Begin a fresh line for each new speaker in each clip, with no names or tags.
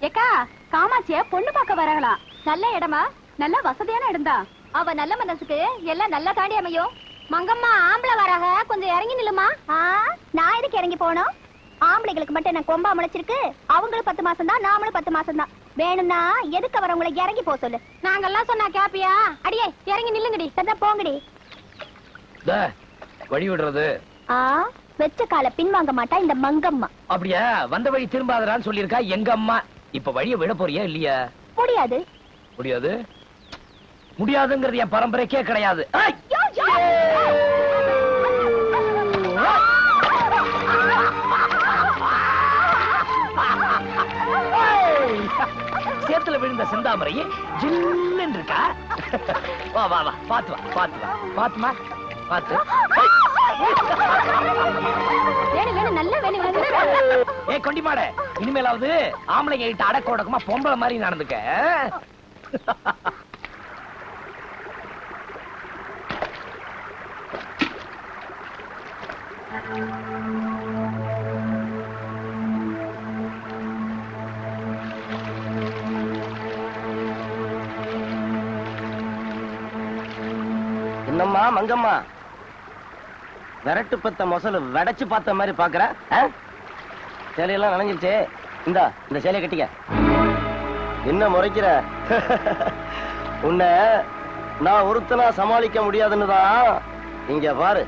ஏக்கா காமாட்சிய பொண்ணு பார்க்க வரலாம். நல்ல இடமா? நல்ல வசதியான இடம்தான். அவ நல்ல மனசுக்கு எல்லாம் நல்லா தாண்டி அமையும். மங்கம்மா ஆம்பளை வராக, கொஞ்சம் இறங்கி நில்லுமா. நான் எதுக்கு இறங்கி போனோம்? ஆம்பளைகளுக்கு மட்டும் என்ன கொம்பா முளைச்சிருக்கு? அவங்களும் 10 மாசம் தான், நாமளும் 10 மாசம் தான். வேணும்னா எதுக்கு வரவங்களை இறங்கி போக சொல்லு. நாங்கெல்லாம் சொன்னா கேப்பியா? அடியே இறங்கி நில்லுங்கடி. சதா போங்கடி.
வழி விடுறது
வெச்ச கால பின்வாங்க மாட்டா இந்த மங்கம்மா.
அப்படியா? வந்த வழி திரும்பாதரான்னு சொல்லிருக்கா எங்க அம்மா. இப்ப வழிய விட போறியா இல்லையா?
முடியாது.
முடியாது முடியாதுங்கிறது என் பரம்பரைக்கே கிடையாது. சேத்துல விழுந்த செந்தாமரையே ஜில்லுன்னு இருக்கா. வா வா வா, பாத்து வா, பாத்து வா, பாத்துமா, பாத்து. ஏ கொண்டிமாட, இனிமேலாவது ஆம்பளைங்க கிட்ட அடக்க உடக்கமா பொம்பளை மாதிரி நடந்துக்க.
என்னம்மா மங்கம்மா, விரட்டு பத்த மொசல வெடைச்சு பார்த்த மாதிரி பாக்குற? சேலையெல்லாம் நனைஞ்சிருச்சு. இந்த சேலையை கட்டிக்க. என்ன முறைக்கிற? உன்னை நான் ஒருத்தனா சமாளிக்க முடியாதுன்னு தான் இங்க பாரு.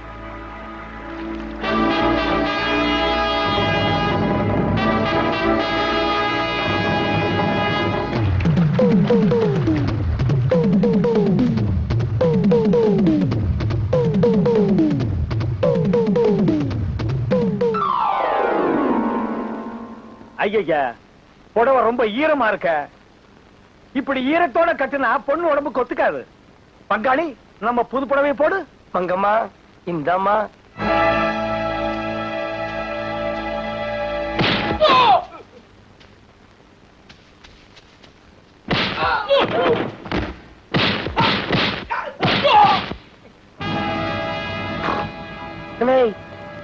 ஐயா, புடவை ரொம்ப ஈரமா இருக்க. இப்படி ஈரத்தோட கட்டுனா பொண்ணு உடம்பு கொத்துக்காது. பங்காளி, நம்ம புது புடவை போடு.
பங்கம்மா, இந்தம்மா.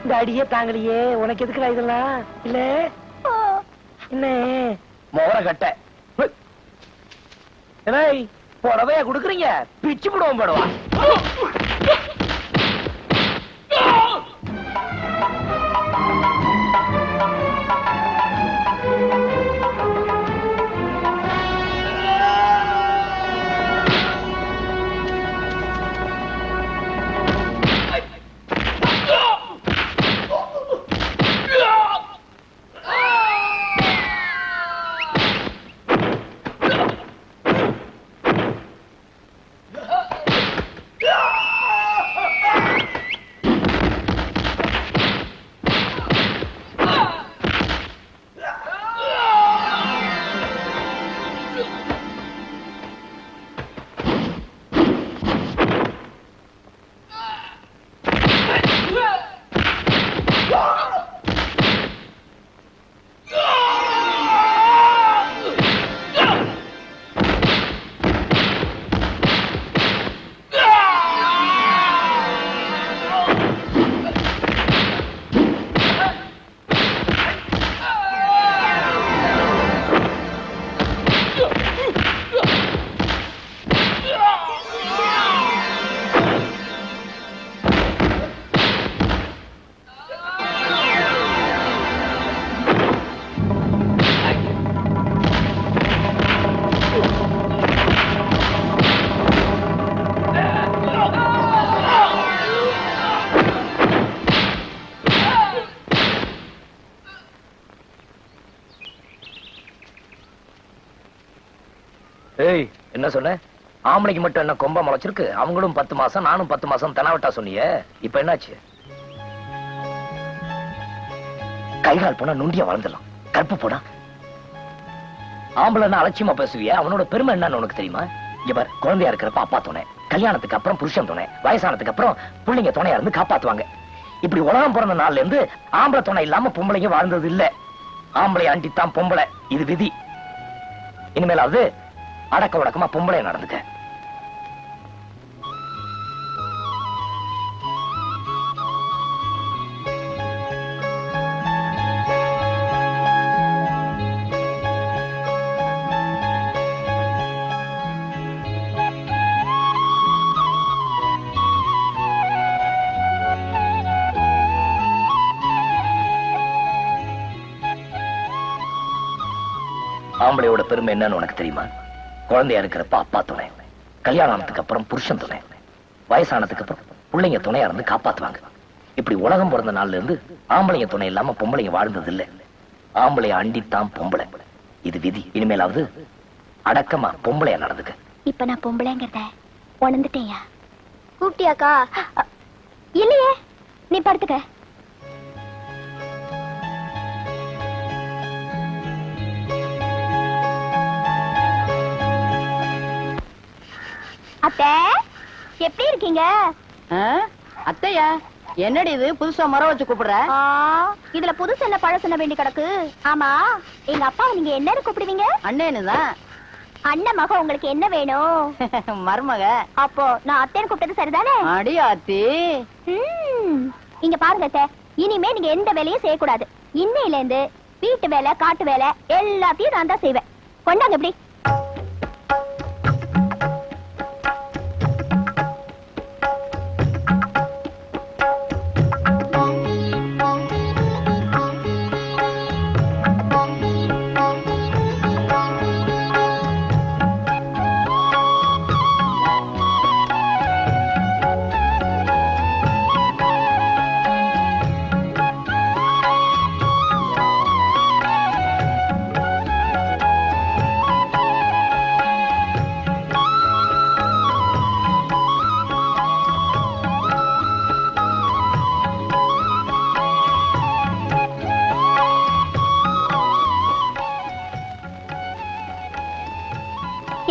இந்த அடியே தாங்கலையே, உனக்கு எதுக்குடா இதெல்லாம்? இல்ல என்ன மோர கட்ட புடவைய குடுக்குறீங்க? பிச்சு புடுவோம் படுவா. என்ன சொன்ன? ஆம்பளைக்கு மட்டும் என்ன கொம்ப முளைச்சிருக்கு? அவங்களும் 10 மாசம், நானும் 10 மாசம் தெனாவட்டா சொன்னியே. இப்ப என்னாச்சு? கைகால் போனா நுண்டிய வளர்ந்துடலாம், கற்பு போனா. ஆம்பளைன்னா அலட்சியமா பேசுவிய, அவனோட பெருமை என்னன்னு உனக்கு தெரியுமா? இங்க பாரு, குழந்தையா இருக்கிறப்ப அப்பா துணை, கல்யாணத்துக்கு அப்புறம் புருஷன் துணை, வயசானதுக்கு அப்புறம் பிள்ளைங்க துணையா இருந்து காப்பாத்துவாங்க. இப்படி உலகம் பிறந்த நாள்ல இருந்து ஆம்பளை துணை இல்லாம பொம்பளைங்க வாழ்ந்தது இல்ல. ஆம்பளை ஆண்டித்தான் பொம்பளை, இது விதி. இனிமேலாவது அடக்க உடக்கமா பொம்பளை நடந்துக்க. ஆம்பளையோட பெருமை என்னன்னு உனக்கு தெரியுமா? குழந்தையா இருக்கிறப்ப அப்பா துணை, கல்யாணம் ஆனதுக்கு அப்புறம் புருஷன் துணை, வயசானதுக்கு அப்புறம் பிள்ளைங்க துணையா இருந்து காப்பாத்துவாங்க. இப்படி உலகம் பிறந்த நாள்ல இருந்து ஆம்பளைங்க துணை இல்லாம பொம்பளைங்க வாழ்ந்தது இல்ல. ஆம்பளைய அண்டித்தான் பொம்பளை. இது விதி. இனிமேலாவது அடக்கமா பொம்பளையா நடந்துக்க.
இப்ப நான் பொம்பளைங்கிறத உணர்ந்துட்டேயா? கூப்பிட்டியாக்கா? இல்லையே, நீ படுத்துக்க. அத்தை, எப்படி இருக்கீங்க?
அத்தையா, என்னடி இது புதுசா மரம் வச்சு கூப்பிடுற?
இதுல புதுசு என்ன பழசு என்ன வேண்டி கிடக்கு? ஆமா, எங்க அப்பாவை நீங்க என்னன்னு கூப்பிடுவீங்க?
அண்ணேனுதான்.
அண்ணன் மக உங்களுக்கு என்ன வேணும்?
மருமக.
அப்போ நான் அத்தைன்னு கூப்பிட்டது சரிதானே?
அடி ஆத்தி.
இங்க பாருங்க அத்தை, இனிமே நீங்க எந்த வேலையும் செய்யக்கூடாது. இன்னையில இருந்து வீட்டு வேலை, காட்டு வேலை எல்லாத்தையும் நான் தான் செய்வேன். கொண்டாங்க எப்படி?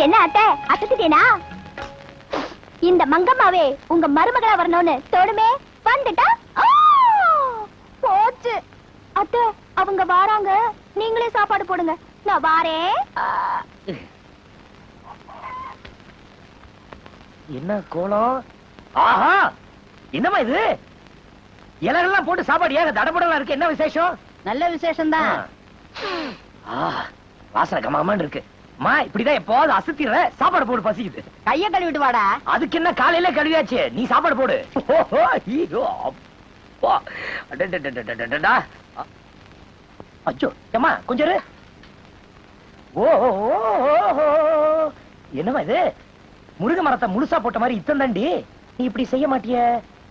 என்ன அத்தை, அசத்திட்டேனா? இந்த மங்கம்மாவே உங்க மருமகளா வரணும்னு தோணுமே, வந்துட்டா போச்சு. அத்தை, அவங்க வாராங்க, நீங்களே சாப்பாடு போடுங்க, நான் வாரேன்.
என்ன கோலம்? ஆஹா, என்னமா இது? இலைகள்லாம் போட்டு சாப்பாடு ஏக தடபடலாம் இருக்கு. என்ன விசேஷம்?
நல்ல விசேஷம் தான்.
வாசனை கமாமன்னு இருக்கு. மா, இப்படிதான் எப்போது அசத்திடுற. சாப்பாடு போடு, பசிக்குது.
கைய கழுவிட்டு வாடா.
அதுக்கு என்ன, காலையில கழுவியாச்சு. நீ சாப்பாடு போடு. அச்சோ, ஏமா கொஞ்சம் இரு. என்னமா இது? முருங்கை மரத்தை முழுசா போட்ட மாதிரி இத்தந்தாண்டி. நீ இப்படி செய்ய மாட்டிய?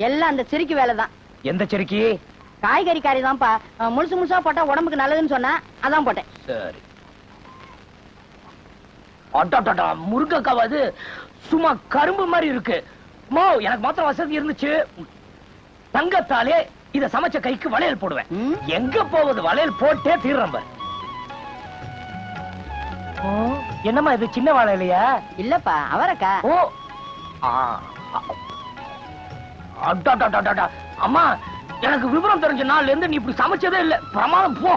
எல்லாம் அந்த சிரிக்கு வேலைதான்.
எந்த செருக்கி?
காய்கறி காரி தான்ப்பா. முழுசு முழுசா போட்டா உடம்புக்கு நல்லதுன்னு சொன்னா அதான் போட்டேன்.
சரி. முருங்கக்காய் அது சும்மா கரும்பு மாதிரி இருக்கு. எனக்கு மாத்திரம் வசதி இருந்துச்சு, தங்கத்தாலே இத சமைச்ச கைக்கு வளையல் போடுவேன். எங்க போவது, வளையல் போட்டே தீர்றம்ப. என்னம்மா இது, சின்ன வாழை இல்லையா?
இல்லப்பா, அவரக்கா.
ஓ, அம்மா, எனக்கு விவரம் தெரிஞ்ச நாள்ல இருந்து நீ இப்படி சமைச்சதே இல்ல. பிரமாதம் போ.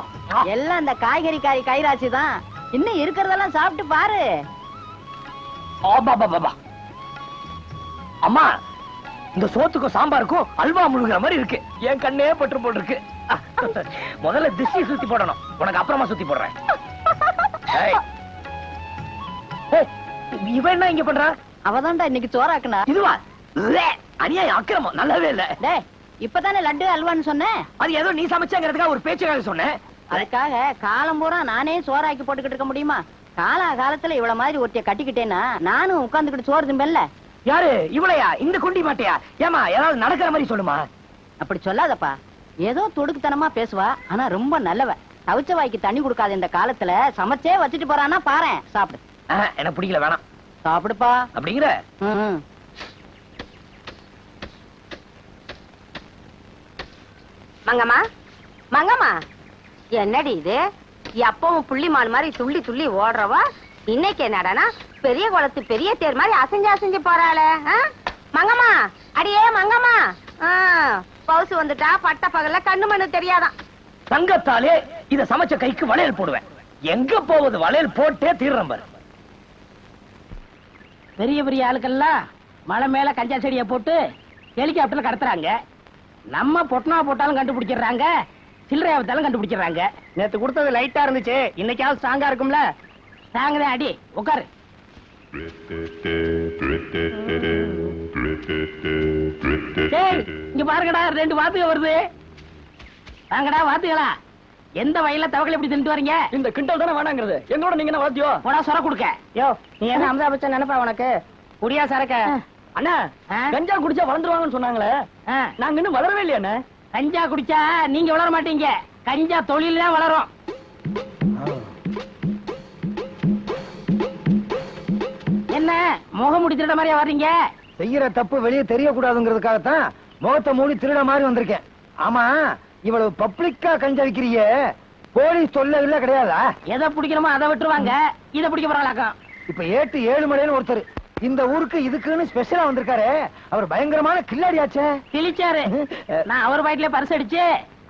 எல்லாம் அந்த காய்கறி காரி கைராசி தான். இன்னும் இருக்கிறதெல்லாம் சாப்பிட்டு பாரு.
அம்மா, இந்த சோத்துக்கும் சாம்பாருக்கும் அல்வா முழுகிற மாதிரி இருக்கு. என் கண்ணே பற்று போட்டு இருக்கு. முதல்ல திஷ்டி சுத்தி போடணும், உனக்கு அப்புறமா சுத்தி போடுறேன். இவன் என்ன இங்க பண்றா?
அவதான்டா இன்னைக்கு சோறாக்குனா.
இதுவா? அநியாயம், அக்கிரமம், நல்லாவே இல்ல.
இப்பதானே லட்டு அல்வான்னு சொன்னேன்.
அது ஏதோ நீ சமைச்சாங்கிறதுக்காக ஒரு பேச்சுக்காக சொன்னேன்.
அதுக்காக காலம் பூரா நானே சோறாக்கி போட்டுக்கிட்டு இருக்க முடியுமா? காலா காலத்துல இவ்வளவு மாதிரி ஒருத்திய கட்டிக்கிட்டேன்னா நானும் உட்கார்ந்துக்கிட்டு சோறு திம்பல்ல.
யாரு இவளையா? இந்த குண்டி மாட்டியா? ஏமா, ஏதாவது நடக்கிற மாதிரி சொல்லுமா.
அப்படி சொல்லாதப்பா. ஏதோ துடுக்குத்தனமா பேசுவா, ஆனா ரொம்ப நல்லவ. தவிச்ச வாய்க்கு தண்ணி கொடுக்காத இந்த காலத்துல சமைச்சே வச்சுட்டு போறான்னா பாறேன். சாப்பிடு.
எனக்கு பிடிக்கல, வேணாம்.
சாப்பிடுப்பா.
அப்படிங்கிற?
மங்கம்மா, மங்கம்மா, என்னடி இது? எப்பவும் புள்ளிமான் மாதிரி துள்ளி துள்ளி ஓடுறவா இன்னைக்கு என்னடானா பெரிய குளத்து பெரிய தேர் மாதிரி அசைஞ்சு அசைஞ்சு போறாளே. மங்கம்மா, அடியே மங்கம்மா, பவுசு வந்துட்டா பட்ட பகல்ல கண்ணு மண்ணு தெரியாதான்.
தங்கத்தாலே இத சமைச்ச கைக்கு வளையல் போடுவேன். எங்க போவது, வளையல் போட்டே தீர்றேன் பாரு.
பெரிய பெரிய ஆளுக்கெல்லாம் மலை மேல கஞ்சா செடியை போட்டு ஹெலிகாப்டர்ல கடத்துறாங்க. நம்ம பொட்டனா போட்டாலும் கண்டுபிடிச்சிடுறாங்க, சில்லறையா வித்தாலும் கண்டுபிடிச்சிடுறாங்க.
நேத்து கொடுத்தது லைட்டா இருந்துச்சு, இன்னைக்காவது ஸ்ட்ராங்கா இருக்கும்ல.
ஸ்ட்ராங் அடி, உட்காரு. இங்க பாருங்கடா, 2 வாத்துக வருது. வாங்கடா வாத்துகளா. எந்த வயல்ல தவக்கலை எப்படி தின்ட்டு வரீங்க?
இந்த கிண்டல் தானே வேணாங்கிறது. எங்களோட நீங்க என்ன வாத்தியோ?
போடா சொர குடுக்க. யோ நீ என்ன அமிதா பச்சன் நினைப்பா உனக்கு? குடியா சரக்க?
அண்ணா கஞ்சா குடிச்சா வளர்ந்துருவாங்கன்னு சொன்னாங்களே, நாங்க இன்னும் வளரவே இல்லையா அண்ணா?
கஞ்சா குடிச்சா நீங்க வளர மாட்டீங்க. கஞ்சா தொழில் தான் வளரும். என்ன முகம் முடி திருட மாதிரியா வர்றீங்க?
செய்யற தப்பு வெளியே தெரியக்கூடாதுங்கிறதுக்காகத்தான் முகத்தை மூடி திருட மாதிரி வந்திருக்கேன். ஆமா, இவ்வளவு பப்ளிக்கா கஞ்சா விக்கிறீங்க, போலீஸ் தொல்லை இல்ல கிடையாதா?
எதை பிடிக்கணுமோ அதை விட்டுருவாங்க, இதை பிடிக்க போறாங்களாக்கம்.
இப்ப ஏட்டு ஏழுமலைன்னு ஒருத்தர் இந்த ஊருக்கு இதுக்குன்னு ஸ்பெஷலா வந்திருக்காரு. அவர் பயங்கரமான கில்லாடியாச்சே.
கிழிச்சாரு. நான் அவர் பாக்கெட்ல பர்ஸ் அடிச்சு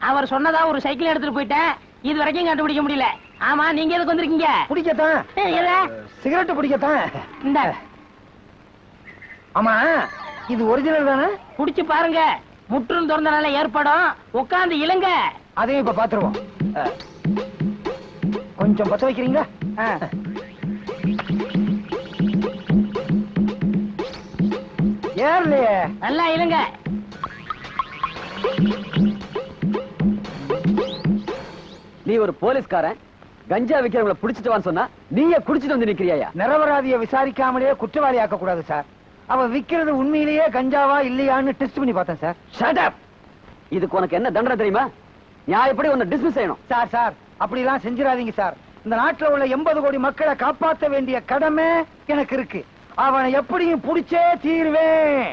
அவர் சொன்னதா ஒரு சைக்கிள் எடுத்துட்டு போயிட்டேன். இது வரைக்கும் கண்டுபிடிக்க முடியல. ஆமா, நீங்க எதுக்கு வந்திருக்கீங்க?
பிடிக்கத்தான். சிகரெட் பிடிக்கத்தான்.
இந்த
ஆமா, இது ஒரிஜினல் தானே?
குடிச்சு பாருங்க, முற்றும் திறந்தனால ஏற்படும். உட்கார்ந்து இழுங்க.
அதையும் இப்ப பாத்துருவோம். கொஞ்சம் பத்த வைக்கிறீங்களா? ஏர்லையே.
நல்லா இழுங்க.
நீ ஒரு போலீஸ்காரன், கஞ்சா விக்கிறவங்களை பிடிச்சிட்டு வான்னு சொன்னா நீயே குடிச்சிட்டு வந்து நிக்கிறியா?
நிரபராதியை விசாரிக்காமலே குற்றவாளி ஆக்க கூடாது சார். அவ விக்கிறது உண்மையிலேயே கஞ்சாவா இல்லையான்னு டெஸ்ட் பண்ணி பார்த்தேன் சார்.
Shut up. இதுக்கு உனக்கு என்ன தண்டனை தெரியுமா? நியாயப்படி உன்னை டிஸ்மிஸ் செய்யணும்.
சார் அப்படிலாம் செஞ்சிடாதீங்க சார். இந்த நாட்டுல உள்ள 80 கோடி மக்களை காப்பாற்ற வேண்டிய கடமை எனக்கு இருக்கு. அவனை எப்படியும் புடிச்சே தீருவேன்.